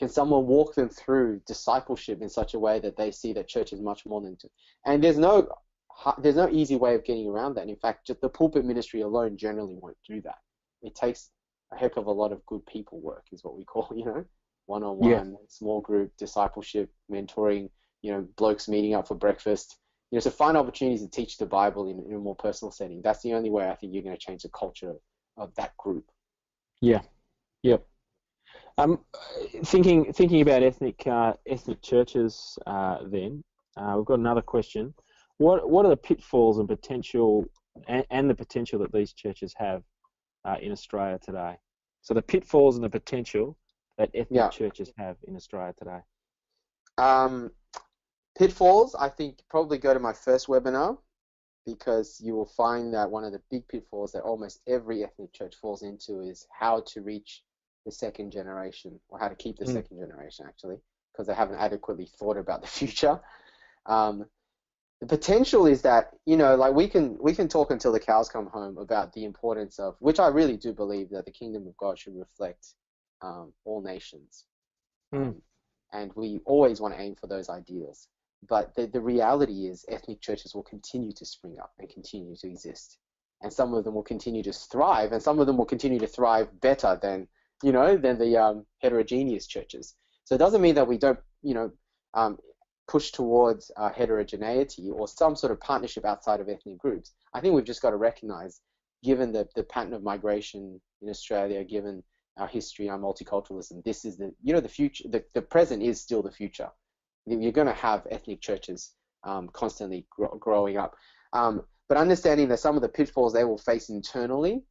S3: Can someone walk them through discipleship in such a way that they see that church is much more than and there's no easy way of getting around that. In fact, just the pulpit ministry alone generally won't do that. It takes a heck of a lot of good people work, is what we call, one-on-one, small group, discipleship, mentoring, blokes meeting up for breakfast. So find opportunities to teach the Bible in a more personal setting. That's the only way I think you're going to change the culture of that group.
S2: Yeah. Yep. Thinking about ethnic churches, then we've got another question. What are the pitfalls and potential and the potential that these churches have in Australia today? So the pitfalls and the potential that ethnic churches have in Australia today.
S3: Pitfalls, I think, probably go to my first webinar, because you will find that one of the big pitfalls that almost every ethnic church falls into is how to reach the second generation, or how to keep the second generation, actually, because they haven't adequately thought about the future. The potential is that, like we can talk until the cows come home about the importance of, which I really do believe, that the kingdom of God should reflect all nations. And we always want to aim for those ideals. But the reality is ethnic churches will continue to spring up and continue to exist. And some of them will continue to thrive, and some of them will continue to thrive better than the heterogeneous churches. So it doesn't mean that we don't, push towards heterogeneity or some sort of partnership outside of ethnic groups. I think we've just got to recognize, given the pattern of migration in Australia, given our history, our multiculturalism, this is the future. The present is still the future. You're going to have ethnic churches constantly growing up. But understanding that some of the pitfalls they will face internally,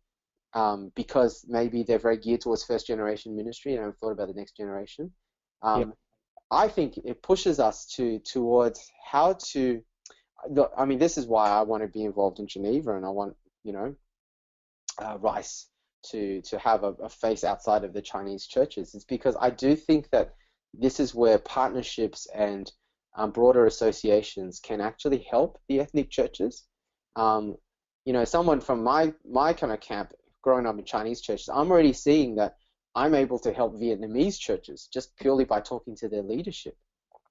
S3: because maybe they're very geared towards first generation ministry and haven't thought about the next generation. I think it pushes us towards how to. I mean, this is why I want to be involved in Geneva, and I want Rice to have a face outside of the Chinese churches. It's because I do think that this is where partnerships and broader associations can actually help the ethnic churches. Someone from my kind of camp, growing up in Chinese churches, I'm already seeing that I'm able to help Vietnamese churches just purely by talking to their leadership,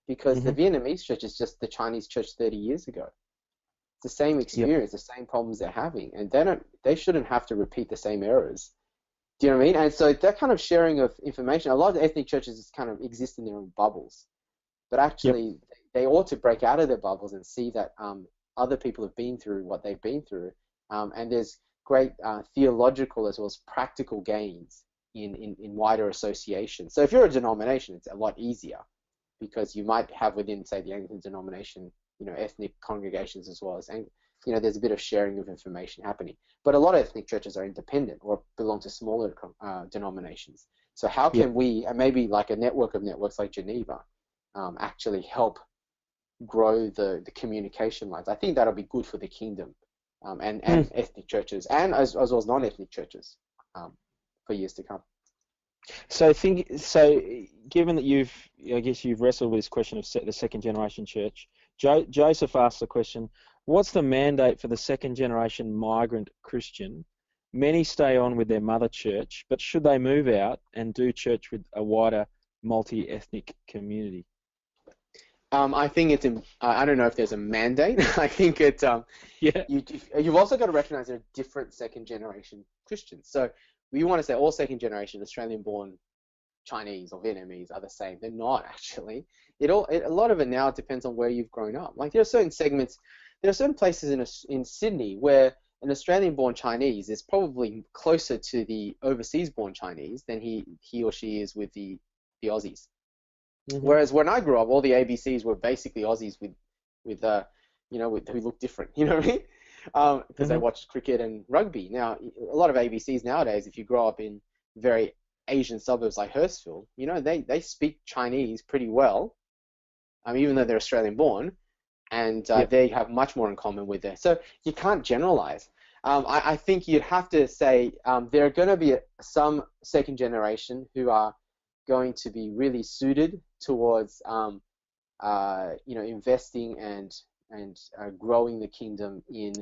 S3: because the Vietnamese church is just the Chinese church 30 years ago. It's the same experience, the same problems they're having, and they shouldn't have to repeat the same errors. Do you know what I mean? And so that kind of sharing of information, a lot of ethnic churches kind of exist in their own bubbles, but actually they ought to break out of their bubbles and see that other people have been through what they've been through, and there's great theological as well as practical gains in wider association. So if you're a denomination, it's a lot easier, because you might have within, say, the Anglican denomination, ethnic congregations as well as, there's a bit of sharing of information happening. But a lot of ethnic churches are independent or belong to smaller denominations. So how can we, and maybe like a network of networks like Geneva, actually help grow the communication lines? I think that'll be good for the kingdom and ethnic churches, and as well as non-ethnic churches for years to come.
S2: So given that you've wrestled with this question of the second generation church, Joseph asked the question, what's the mandate for the second generation migrant Christian? Many stay on with their mother church, but should they move out and do church with a wider multi-ethnic community?
S3: I think it's, I don't know if there's a mandate. I think it's, you've also got to recognize there are different second generation Christians. So we want to say all second generation Australian-born Chinese or Vietnamese are the same. They're not, actually. A lot of it now depends on where you've grown up. Like there are certain segments, there are certain places in Sydney where an Australian-born Chinese is probably closer to the overseas-born Chinese than he or she is with the Aussies. Whereas when I grew up, all the ABCs were basically Aussies with who looked different. You know what I mean? Because they watched cricket and rugby. Now, a lot of ABCs nowadays, if you grow up in very Asian suburbs like Hurstville, they speak Chinese pretty well, even though they're Australian-born, and they have much more in common with it. So you can't generalize. I think you'd have to say there are going to be some second generation who are going to be really suited towards investing and growing the kingdom in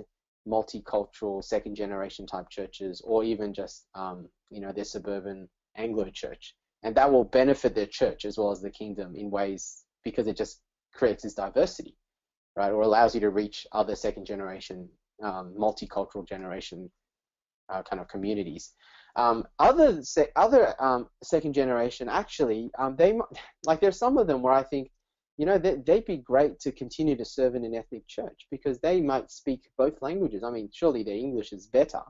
S3: multicultural second generation type churches, or even just their suburban Anglo church. and that will benefit their church as well as the kingdom in ways, because it just creates this diversity, right? Or allows you to reach other second generation, multicultural generation kind of communities. Other second generation, actually, there's some of them where I think, they'd be great to continue to serve in an ethnic church, because they might speak both languages. I mean, surely their English is better,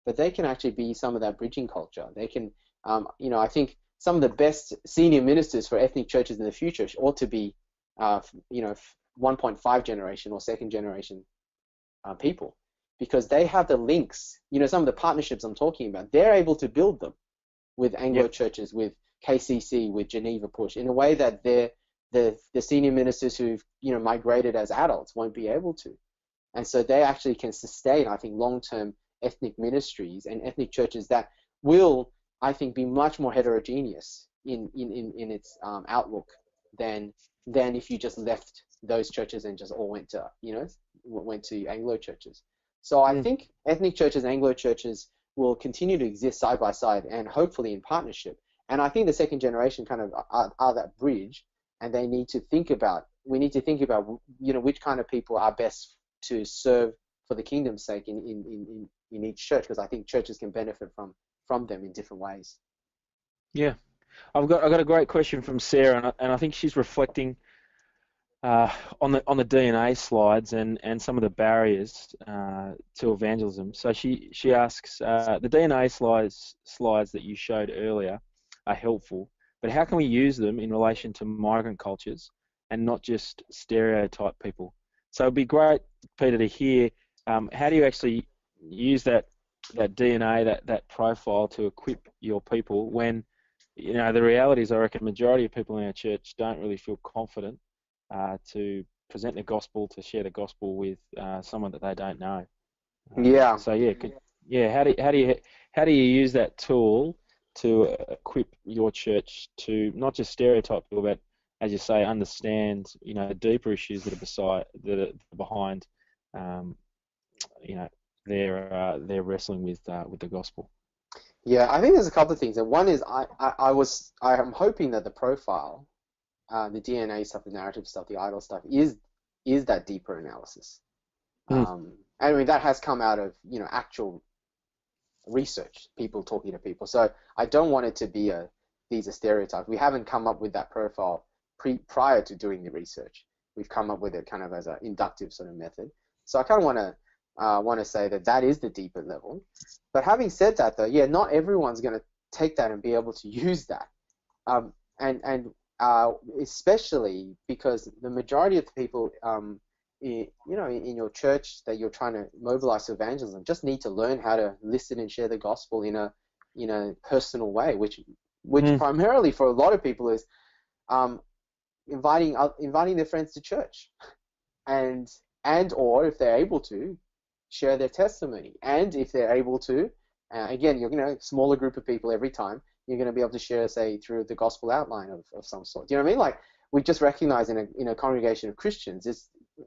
S3: but they can actually be some of that bridging culture. They can, I think some of the best senior ministers for ethnic churches in the future ought to be, 1.5 generation or second generation people, because they have the links. Some of the partnerships I'm talking about, they're able to build them with Anglo churches, with KCC, with Geneva Push, in a way that the senior ministers who've migrated as adults won't be able to. And so they actually can sustain, I think, long-term ethnic ministries and ethnic churches that will, I think, be much more heterogeneous in its outlook than if you just left those churches and just all went to Anglo churches. So I think ethnic churches, Anglo churches will continue to exist side by side and hopefully in partnership. And I think the second generation kind of are that bridge, and we need to think about which kind of people are best to serve for the kingdom's sake in each church, because I think churches can benefit from them in different ways.
S2: Yeah, I've got a great question from Sarah, and I think she's reflecting on the DNA slides and some of the barriers to evangelism. So she asks, the DNA slides that you showed earlier are helpful, but how can we use them in relation to migrant cultures and not just stereotype people? So it'd be great, Peter, to hear how do you actually use that DNA, that profile, to equip your people when, the reality is, I reckon, majority of people in our church don't really feel confident to present the gospel, to share the gospel with someone that they don't know. So how do you use that tool to equip your church to not just stereotype people, but, as you say, understand the deeper issues that are behind they're wrestling with the gospel?
S3: Yeah, I think there's a couple of things. And one is I am hoping that the profile, the DNA stuff, the narrative stuff, the idol stuff is that deeper analysis. I mean, that has come out of actual research, people talking to people. So I don't want it to be these are stereotypes. We haven't come up with that profile prior to doing the research. We've come up with it kind of as an inductive sort of method. So I kind of want to say that is the deeper level. But having said that, though, not everyone's going to take that and be able to use that. And especially because the majority of the people, in your church that you're trying to mobilize to evangelism, just need to learn how to listen and share the gospel in a personal way, which primarily for a lot of people is inviting their friends to church, and or if they're able to, share their testimony, and if they're able to, again, you're smaller group of people every time, you're going to be able to share, say, through the gospel outline of some sort. Do you know what I mean? Like, we just recognize in a congregation of Christians,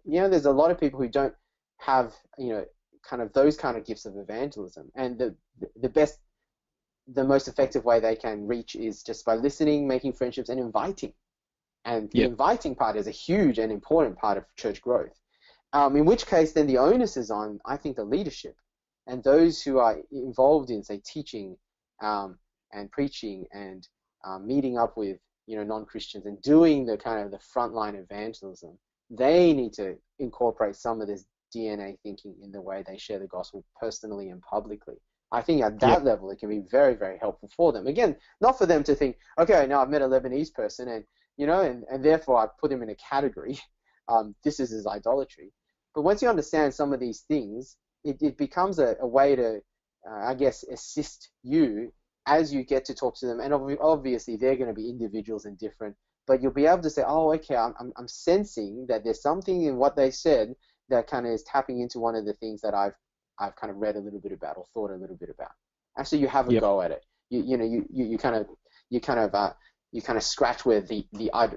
S3: there's a lot of people who don't have kind of those kind of gifts of evangelism, and the most effective way they can reach is just by listening, making friendships, and inviting. And the inviting part is a huge and important part of church growth. In which case, then the onus is on, I think, the leadership and those who are involved in, say, teaching and preaching and meeting up with non-Christians and doing the kind of the frontline evangelism. They need to incorporate some of this DNA thinking in the way they share the gospel personally and publicly. I think at that level, it can be very, very helpful for them. Again, not for them to think, okay, now I've met a Lebanese person and and therefore I put him in a category. This is his idolatry. But once you understand some of these things, it becomes a way to, I guess, assist you as you get to talk to them. And obviously, they're going to be individuals and different. But you'll be able to say, oh, okay, I'm sensing that there's something in what they said that kind of is tapping into one of the things that I've kind of read a little bit about or thought a little bit about. Actually, you have a go at it. You kind of scratch where the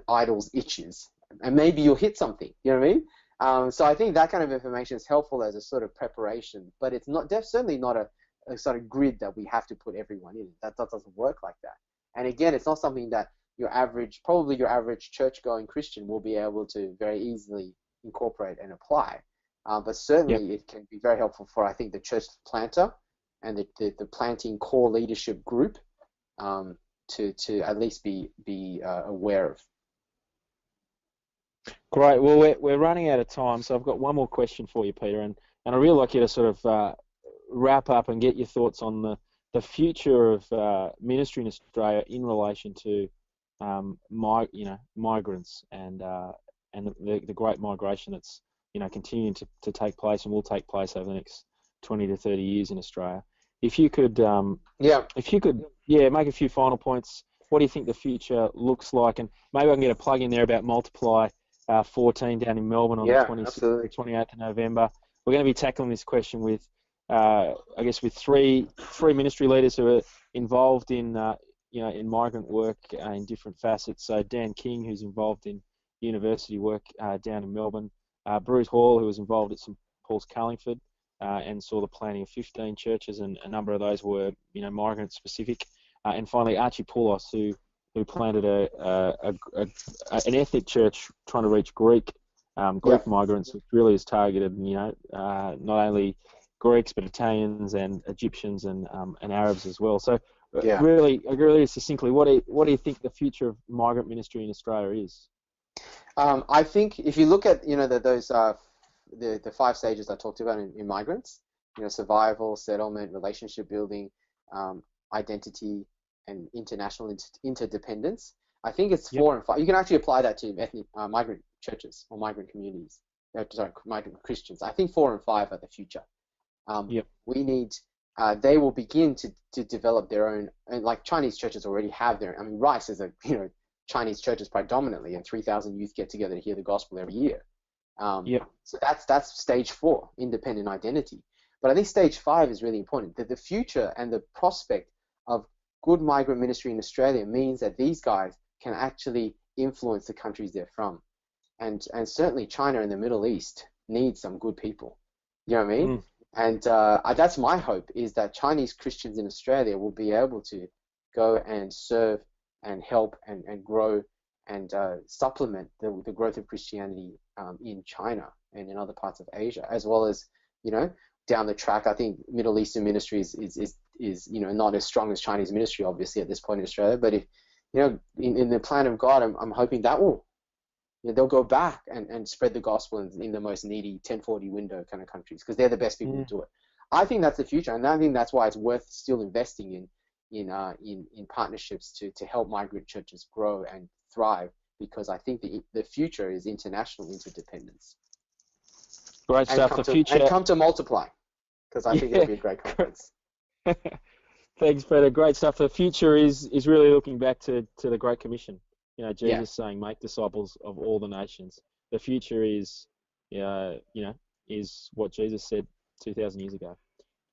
S3: idol's itches, and maybe you'll hit something. You know what I mean? So I think that kind of information is helpful as a sort of preparation, but it's not certainly not a sort of grid that we have to put everyone in. That doesn't work like that. And again, it's not something that probably your average church-going Christian will be able to very easily incorporate and apply. But certainly it can be very helpful for, I think, the church planter and the planting core leadership group to at least be aware of.
S2: Great. Well, we're running out of time, so I've got one more question for you, Peter, and I'd really like you to sort of wrap up and get your thoughts on the future of ministry in Australia in relation to migrants and the great migration that's continuing to take place and will take place over the next 20 to 30 years in Australia. If you could make a few final points. What do you think the future looks like? And maybe I can get a plug in there about Multiply 14 down in Melbourne on the 26th or 28th of November. We're going to be tackling this question with, with three ministry leaders who are involved in in migrant work in different facets. So Dan King, who's involved in university work down in Melbourne, Bruce Hall, who was involved at St Paul's Carlingford and saw the planting of 15 churches, and a number of those were migrant specific. And finally, Archie Poulos, who planted an ethnic church trying to reach Greek migrants, which really is targeted, not only Greeks but Italians and Egyptians and Arabs as well. So, really succinctly, what do you think the future of migrant ministry in Australia is?
S3: I think if you look at the 5 stages I talked about in migrants, survival, settlement, relationship building, identity, and international interdependence. I think it's 4 and 5. You can actually apply that to ethnic migrant churches or migrant communities. Migrant Christians. I think 4 and 5 are the future. We need. They will begin to develop their own. And like Chinese churches already have their. I mean, Rice is Chinese churches predominantly, and 3,000 youth get together to hear the gospel every year. So that's stage 4, independent identity. But I think stage 5 is really important. That the future and the prospect of good migrant ministry in Australia means that these guys can actually influence the countries they're from. And certainly China and the Middle East need some good people. You know what I mean? And that's my hope, is that Chinese Christians in Australia will be able to go and serve and help and grow and supplement the growth of Christianity in China and in other parts of Asia, as well as, down the track. I think Middle Eastern ministry is not as strong as Chinese ministry, obviously, at this point in Australia. But if, in the plan of God, I'm hoping that they'll go back and spread the gospel in the most needy 1040 window kind of countries, because they're the best people to do it. I think that's the future, and I think that's why it's worth still investing in partnerships to help migrant churches grow and thrive, because I think the future is international interdependence.
S2: Great stuff.
S3: And come to Multiply, because I think it'll be a great conference.
S2: Thanks, Peter. Great stuff. The future is really looking back to the Great Commission. Jesus saying, "Make disciples of all the nations." The future is, is what Jesus said 2,000 years ago.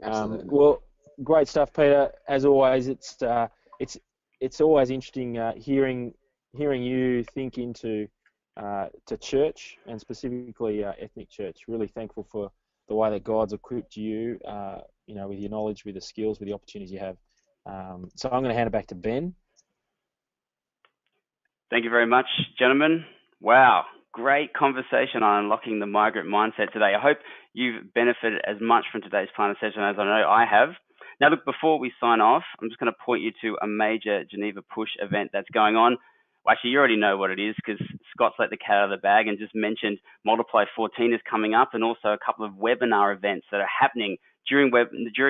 S3: Absolutely.
S2: Well, great stuff, Peter. As always, it's always interesting hearing you think into to church, and specifically ethnic church. Really thankful for the way that God's equipped you, with your knowledge, with the skills, with the opportunities you have. So I'm going to hand it back to Ben.
S1: Thank you very much, gentlemen. Wow, great conversation on unlocking the migrant mindset today. I hope you've benefited as much from today's planning session as I know I have. Now, look, before we sign off, I'm just going to point you to a major Geneva Push event that's going on. Well, actually, you already know what it is, because Scott's let the cat out of the bag and just mentioned Multiply 14 is coming up, and also a couple of webinar events that are happening during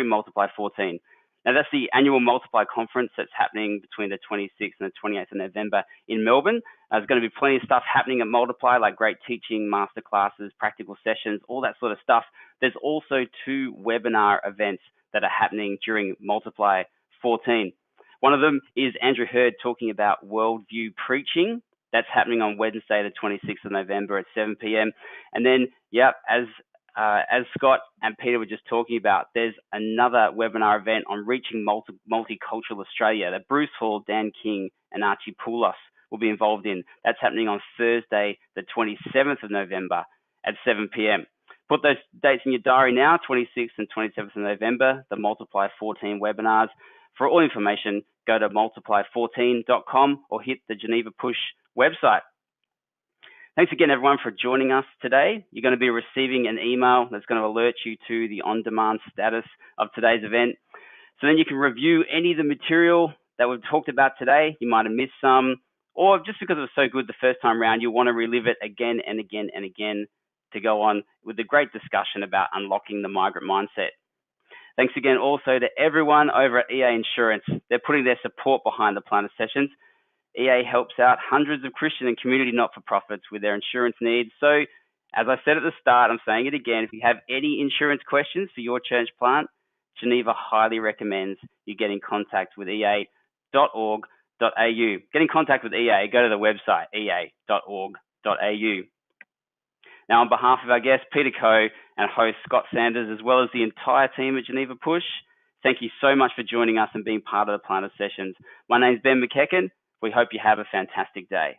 S1: Multiply 14. Now, that's the annual Multiply conference that's happening between the 26th and the 28th of November in Melbourne. There's going to be plenty of stuff happening at Multiply, like great teaching, masterclasses, practical sessions, all that sort of stuff. There's also 2 webinar events that are happening during Multiply 14. One of them is Andrew Hurd talking about worldview preaching. That's happening on Wednesday, the 26th of November at 7 p.m. And then, as Scott and Peter were just talking about, there's another webinar event on reaching multicultural Australia that Bruce Hall, Dan King, and Archie Poulos will be involved in. That's happening on Thursday, the 27th of November at 7 p.m. Put those dates in your diary now, 26th and 27th of November, the Multiply 14 webinars. For all information, go to multiply14.com or hit the Geneva Push website. Thanks again, everyone, for joining us today. You're going to be receiving an email that's going to alert you to the on-demand status of today's event. So then you can review any of the material that we've talked about today. You might have missed some, or just because it was so good the first time around, you want to relive it again and again and again to go on with a great discussion about unlocking the migrant mindset. Thanks again also to everyone over at EA Insurance. They're putting their support behind the planner sessions. EA helps out hundreds of Christian and community not-for-profits with their insurance needs. So, as I said at the start, I'm saying it again, if you have any insurance questions for your church plant, Geneva highly recommends you get in contact with ea.org.au. Get in contact with EA, go to the website, ea.org.au. Now, on behalf of our guest, Peter Coe, and host Scott Sanders, as well as the entire team at Geneva Push, thank you so much for joining us and being part of the planner sessions. My name is Ben McKecken. We hope you have a fantastic day.